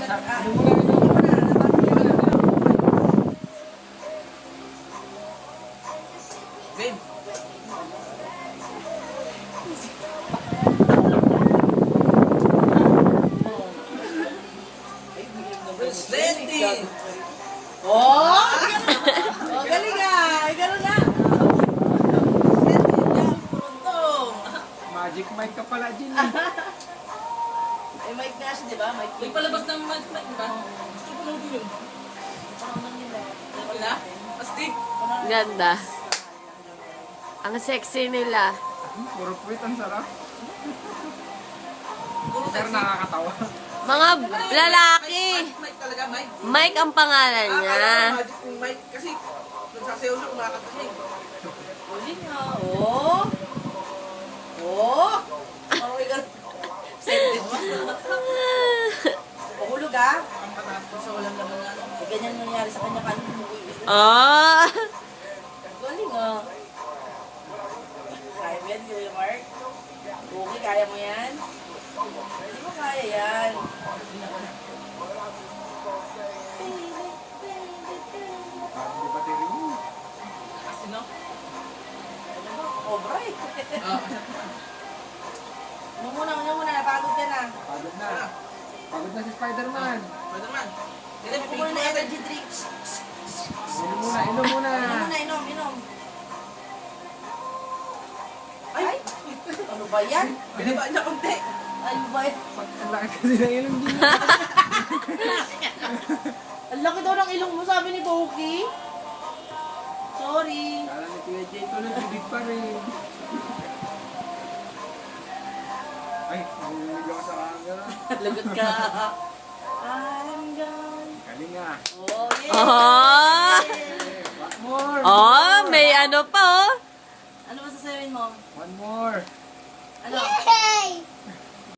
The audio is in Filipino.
Ano mo na? Game. Ready. Oh! Oh, galing ah! Ganun na! Magic mic ka pala, Jin. May mic nga siya, di ba? Mic. May palabas ng magic mic, di ba? Gusto ko lang din yun. Wala? Astig. Ganda. Ang sexy nila. Puro puwit, ang sarap. Puro Pero sexy. nakakatawa. Mga lalaki. Mic talaga, mic. Mike ang pangalan Akala niya. ko magic yung mic kasi nagsasayaw siya kumakanta siya eh. Uli nga. Oh! Oh! Oh my God. Pahulog ah. Ang mataas ko sa walang laman nga. Eh, ganyan nangyari sa kanya kanina. Ah. Galing ah. Kaya mo yan, Kuya Mark? Okay, kaya mo yan? Hindi mo kaya yan. Parang di ba tiri mo? Kasi no? Ano ba? Cobra eh. Ah. Ano muna, napagod ka na. Pagod na. Pagod na si Spider-Man. Pwede naman. Hindi, Ano muna na energy drink. Inom muna, inom muna. Inom. Ay! Ano ba yan? Binaba niya konti. Ano ba yan? Ang laki kasi ng ilong din. Ang laki daw ng ilong mo, sabi ni Boki. Sorry. Kala ni Kuya Jay tulad, bibig pa rin. Ay, nanginig ako sa camera. Lagot ka. I'm gone. Galing ah. Oh, yeah. Oh. One more. Oh, may ano pa oh. Ano masasayawin mo? One more. Ano?